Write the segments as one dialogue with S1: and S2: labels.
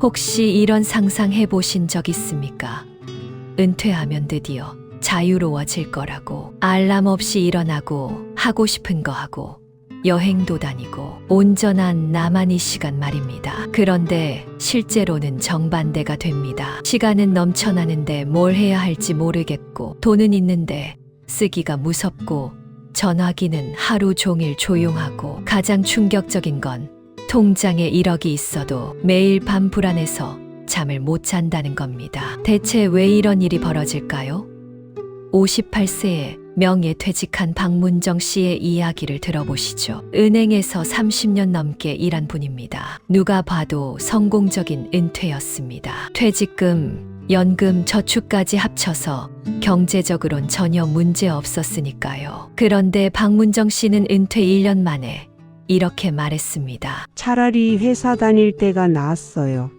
S1: 혹시 이런 상상 해보신 적 있습니까? 은퇴하면 드디어 자유로워질 거라고. 알람 없이 일어나고 하고 싶은 거 하고 여행도 다니고 온전한 나만의 시간 말입니다. 그런데 실제로는 정반대가 됩니다. 시간은 넘쳐나는데 뭘 해야 할지 모르겠고, 돈은 있는데 쓰기가 무섭고, 전화기는 하루 종일 조용하고, 가장 충격적인 건 통장에 1억이 있어도 매일 밤 불안해서 잠을 못 잔다는 겁니다. 대체 왜 이런 일이 벌어질까요? 58세에 명예퇴직한 박문정 씨의 이야기를 들어보시죠. 은행에서 30년 넘게 일한 분입니다. 누가 봐도 성공적인 은퇴였습니다. 퇴직금, 연금, 저축까지 합쳐서 경제적으론 전혀 문제 없었으니까요. 그런데 박문정 씨는 은퇴 1년 만에 이렇게 말했습니다.
S2: 차라리 회사 다닐 때가 나았어요.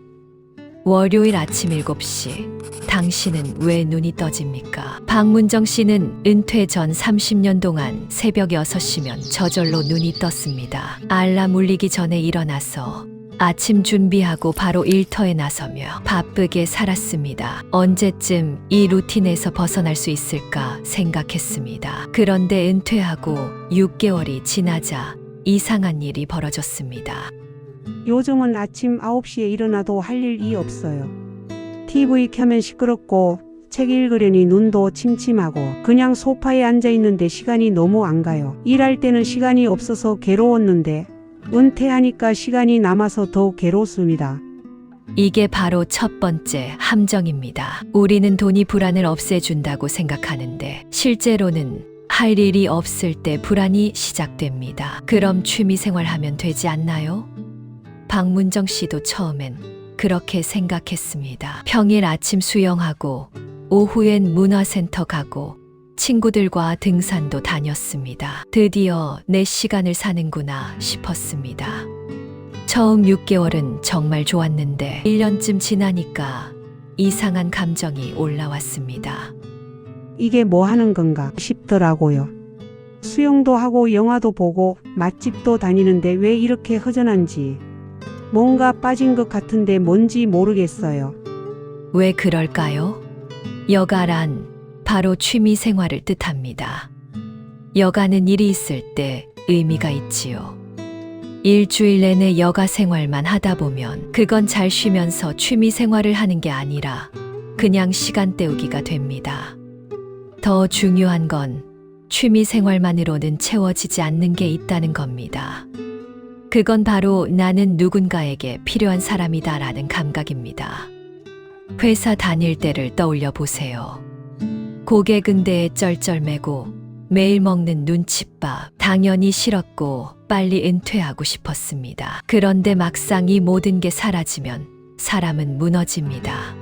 S1: 월요일 아침 7시, 당신은 왜 눈이 떠집니까? 박문정 씨는 은퇴 전 30년 동안 새벽 6시면 저절로 눈이 떴습니다. 알람 울리기 전에 일어나서 아침 준비하고 바로 일터에 나서며 바쁘게 살았습니다. 언제쯤 이 루틴에서 벗어날 수 있을까 생각했습니다. 그런데 은퇴하고 6개월이 지나자 이상한 일이 벌어졌습니다.
S2: 요즘은 아침 9시에 일어나도 할 일이 없어요. TV 켜면 시끄럽고 책 읽으려니 눈도 침침하고 그냥 소파에 앉아 있는데 시간이 너무 안 가요. 일할 때는 시간이 없어서 괴로웠는데 은퇴하니까 시간이 남아서 더 괴롭습니다.
S1: 이게 바로 첫 번째 함정입니다. 우리는 돈이 불안을 없애준다고 생각하는데 실제로는 할 일이 없을 때 불안이 시작됩니다. 그럼 취미생활 하면 되지 않나요? 박문정 씨도 처음엔 그렇게 생각했습니다. 평일 아침 수영하고 오후엔 문화센터 가고 친구들과 등산도 다녔습니다. 드디어 내 시간을 사는구나 싶었습니다. 처음 6개월은 정말 좋았는데 1년쯤 지나니까 이상한 감정이 올라왔습니다.
S2: 이게 뭐 하는 건가 싶더라고요. 수영도 하고 영화도 보고 맛집도 다니는데 왜 이렇게 허전한지, 뭔가 빠진 것 같은데 뭔지 모르겠어요.
S1: 왜 그럴까요? 여가란 바로 취미 생활을 뜻합니다. 여가는 일이 있을 때 의미가 있지요. 일주일 내내 여가 생활만 하다 보면 그건 잘 쉬면서 취미 생활을 하는 게 아니라 그냥 시간 때우기가 됩니다. 더 중요한 건 취미 생활만으로는 채워지지 않는 게 있다는 겁니다. 그건 바로 나는 누군가에게 필요한 사람이다라는 감각입니다. 회사 다닐 때를 떠올려 보세요. 고객 응대에 쩔쩔매고 매일 먹는 눈칫밥, 당연히 싫었고 빨리 은퇴하고 싶었습니다. 그런데 막상 이 모든 게 사라지면 사람은 무너집니다.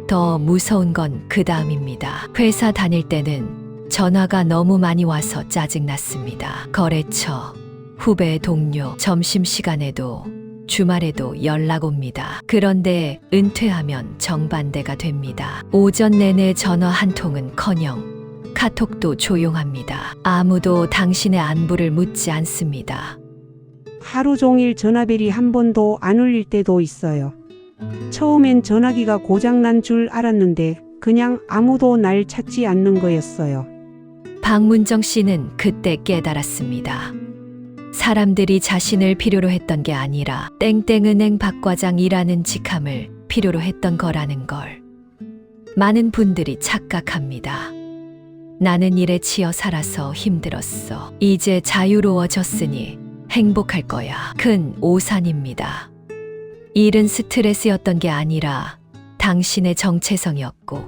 S1: 더 무서운 건 그 다음입니다. 회사 다닐 때는 전화가 너무 많이 와서 짜증났습니다. 거래처, 후배, 동료, 점심시간에도 주말에도 연락 옵니다. 그런데 은퇴하면 정반대가 됩니다. 오전 내내 전화 한 통은커녕 카톡도 조용합니다. 아무도 당신의 안부를 묻지 않습니다.
S2: 하루 종일 전화벨이 한 번도 안 울릴 때도 있어요. 처음엔 전화기가 고장난 줄 알았는데 그냥 아무도 날 찾지 않는 거였어요.
S1: 박문정 씨는 그때 깨달았습니다. 사람들이 자신을 필요로 했던 게 아니라 땡땡은행 박과장이라는 직함을 필요로 했던 거라는 걸. 많은 분들이 착각합니다. 나는 일에 치여 살아서 힘들었어. 이제 자유로워졌으니 행복할 거야. 큰 오산입니다. 일은 스트레스였던 게 아니라 당신의 정체성이었고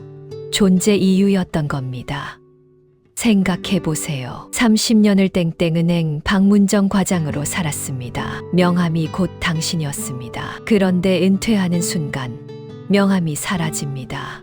S1: 존재 이유였던 겁니다. 생각해 보세요. 30년을 땡땡은행 박문정 과장으로 살았습니다. 명함이 곧 당신이었습니다. 그런데 은퇴하는 순간 명함이 사라집니다.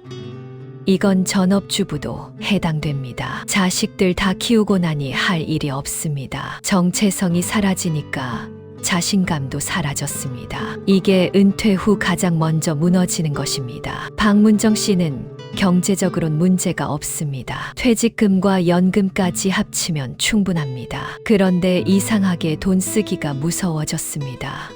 S1: 이건 전업주부도 해당됩니다. 자식들 다 키우고 나니 할 일이 없습니다. 정체성이 사라지니까 자신감도 사라졌습니다. 이게 은퇴 후 가장 먼저 무너지는 것입니다. 박문정 씨는 경제적으론 문제가 없습니다. 퇴직금과 연금까지 합치면 충분합니다. 그런데 이상하게 돈 쓰기가 무서워졌습니다.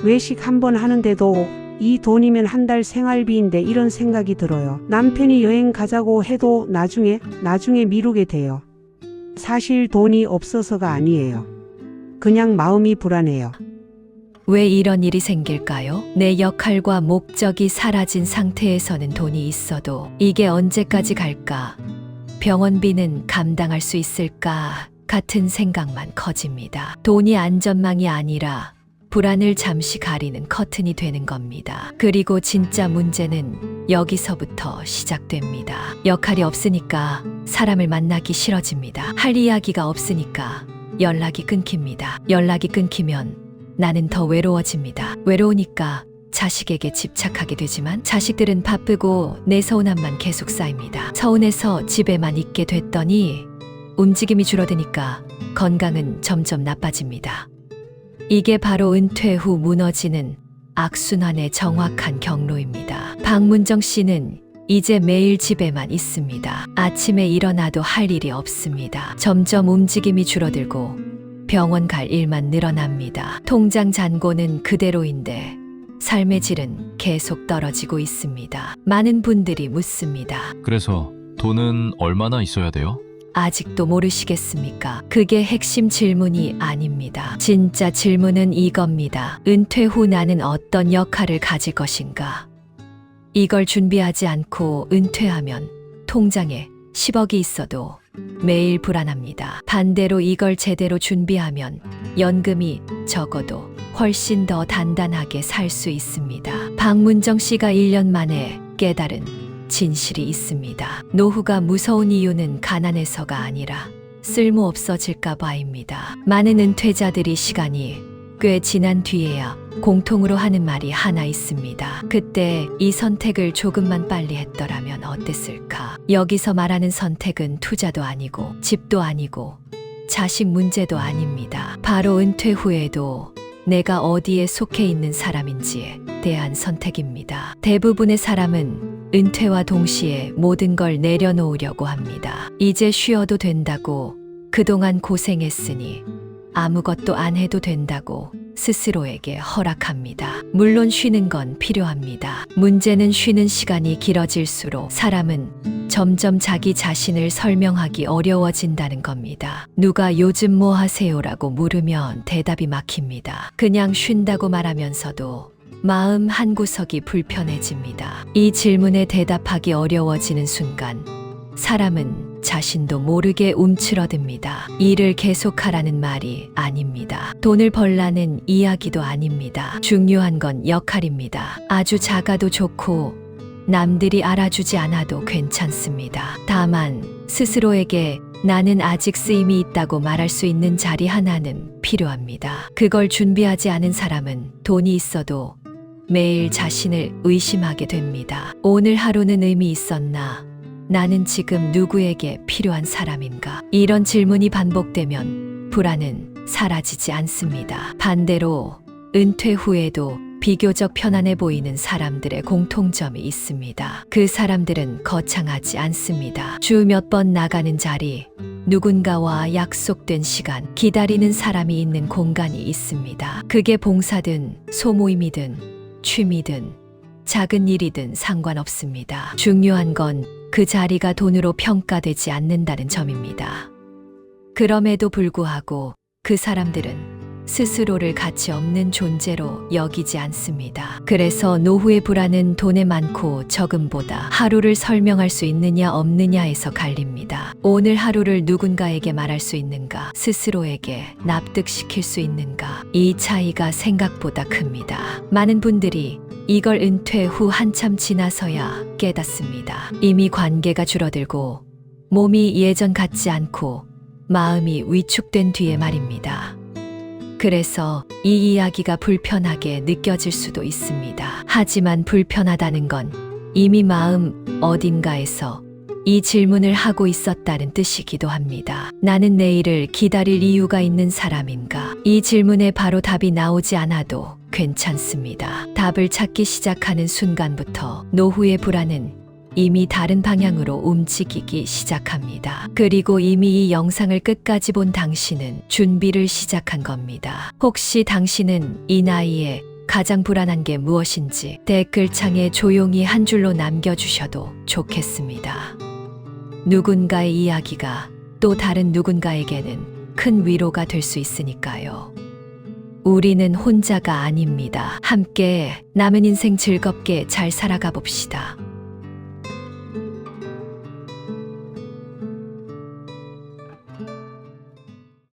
S2: 외식 한 번 하는데도 이 돈이면 한 달 생활비인데 이런 생각이 들어요. 남편이 여행 가자고 해도 나중에 미루게 돼요. 사실 돈이 없어서가 아니에요. 그냥 마음이 불안해요.
S1: 왜 이런 일이 생길까요? 내 역할과 목적이 사라진 상태에서는 돈이 있어도 이게 언제까지 갈까? 병원비는 감당할 수 있을까? 같은 생각만 커집니다. 돈이 안전망이 아니라 불안을 잠시 가리는 커튼이 되는 겁니다. 그리고 진짜 문제는 여기서부터 시작됩니다. 역할이 없으니까 사람을 만나기 싫어집니다. 할 이야기가 없으니까 연락이 끊깁니다. 연락이 끊기면 나는 더 외로워집니다. 외로우니까 자식에게 집착하게 되지만 자식들은 바쁘고 내 서운함만 계속 쌓입니다. 서운해서 집에만 있게 됐더니 움직임이 줄어드니까 건강은 점점 나빠집니다. 이게 바로 은퇴 후 무너지는 악순환의 정확한 경로입니다. 박문정 씨는 이제 매일 집에만 있습니다. 아침에 일어나도 할 일이 없습니다. 점점 움직임이 줄어들고 병원 갈 일만 늘어납니다. 통장 잔고는 그대로인데 삶의 질은 계속 떨어지고 있습니다. 많은 분들이 묻습니다.
S3: 그래서 돈은 얼마나 있어야 돼요?
S1: 아직도 모르시겠습니까? 그게 핵심 질문이 아닙니다. 진짜 질문은 이겁니다. 은퇴 후 나는 어떤 역할을 가질 것인가? 이걸 준비하지 않고 은퇴하면 통장에 10억이 있어도 매일 불안합니다. 반대로 이걸 제대로 준비하면 연금이 적어도 훨씬 더 단단하게 살 수 있습니다. 박문정 씨가 1년 만에 깨달은 진실이 있습니다. 노후가 무서운 이유는 가난해서가 아니라 쓸모없어질까 봐입니다. 많은 은퇴자들이 시간이 꽤 지난 뒤에야 공통으로 하는 말이 하나 있습니다. 그때 이 선택을 조금만 빨리 했더라면 어땠을까? 여기서 말하는 선택은 투자도 아니고 집도 아니고 자식 문제도 아닙니다. 바로 은퇴 후에도 내가 어디에 속해 있는 사람인지에 대한 선택입니다. 대부분의 사람은 은퇴와 동시에 모든 걸 내려놓으려고 합니다. 이제 쉬어도 된다고, 그동안 고생했으니 아무것도 안 해도 된다고 스스로에게 허락합니다. 물론 쉬는 건 필요합니다. 문제는 쉬는 시간이 길어질수록 사람은 점점 자기 자신을 설명하기 어려워진다는 겁니다. 누가 요즘 뭐 하세요라고 물으면 대답이 막힙니다. 그냥 쉰다고 말하면서도 마음 한구석이 불편해집니다. 이 질문에 대답하기 어려워지는 순간 사람은 자신도 모르게 움츠러듭니다. 일을 계속하라는 말이 아닙니다. 돈을 벌라는 이야기도 아닙니다. 중요한 건 역할입니다. 아주 작아도 좋고 남들이 알아주지 않아도 괜찮습니다. 다만 스스로에게 나는 아직 쓰임이 있다고 말할 수 있는 자리 하나는 필요합니다. 그걸 준비하지 않은 사람은 돈이 있어도 매일 자신을 의심하게 됩니다. 오늘 하루는 의미 있었나? 나는 지금 누구에게 필요한 사람인가? 이런 질문이 반복되면 불안은 사라지지 않습니다. 반대로 은퇴 후에도 비교적 편안해 보이는 사람들의 공통점이 있습니다. 그 사람들은 거창하지 않습니다. 주 몇 번 나가는 자리, 누군가와 약속된 시간, 기다리는 사람이 있는 공간이 있습니다. 그게 봉사든 소모임이든 취미든 작은 일이든 상관없습니다. 중요한 건 그 자리가 돈으로 평가되지 않는다는 점입니다. 그럼에도 불구하고 그 사람들은 스스로를 가치 없는 존재로 여기지 않습니다. 그래서 노후의 불안은 돈의 많고 적음보다 하루를 설명할 수 있느냐 없느냐에서 갈립니다. 오늘 하루를 누군가에게 말할 수 있는가, 스스로에게 납득시킬 수 있는가, 이 차이가 생각보다 큽니다. 많은 분들이 이걸 은퇴 후 한참 지나서야 깨닫습니다. 이미 관계가 줄어들고 몸이 예전 같지 않고 마음이 위축된 뒤에 말입니다. 그래서 이 이야기가 불편하게 느껴질 수도 있습니다. 하지만 불편하다는 건 이미 마음 어딘가에서 이 질문을 하고 있었다는 뜻이기도 합니다. 나는 내일을 기다릴 이유가 있는 사람인가? 이 질문에 바로 답이 나오지 않아도 괜찮습니다. 답을 찾기 시작하는 순간부터 노후의 불안은 이미 다른 방향으로 움직이기 시작합니다. 그리고 이미 이 영상을 끝까지 본 당신은 준비를 시작한 겁니다. 혹시 당신은 이 나이에 가장 불안한 게 무엇인지 댓글창에 조용히 한 줄로 남겨주셔도 좋겠습니다. 누군가의 이야기가 또 다른 누군가에게는 큰 위로가 될 수 있으니까요. 우리는 혼자가 아닙니다. 함께 남은 인생 즐겁게 잘 살아가 봅시다.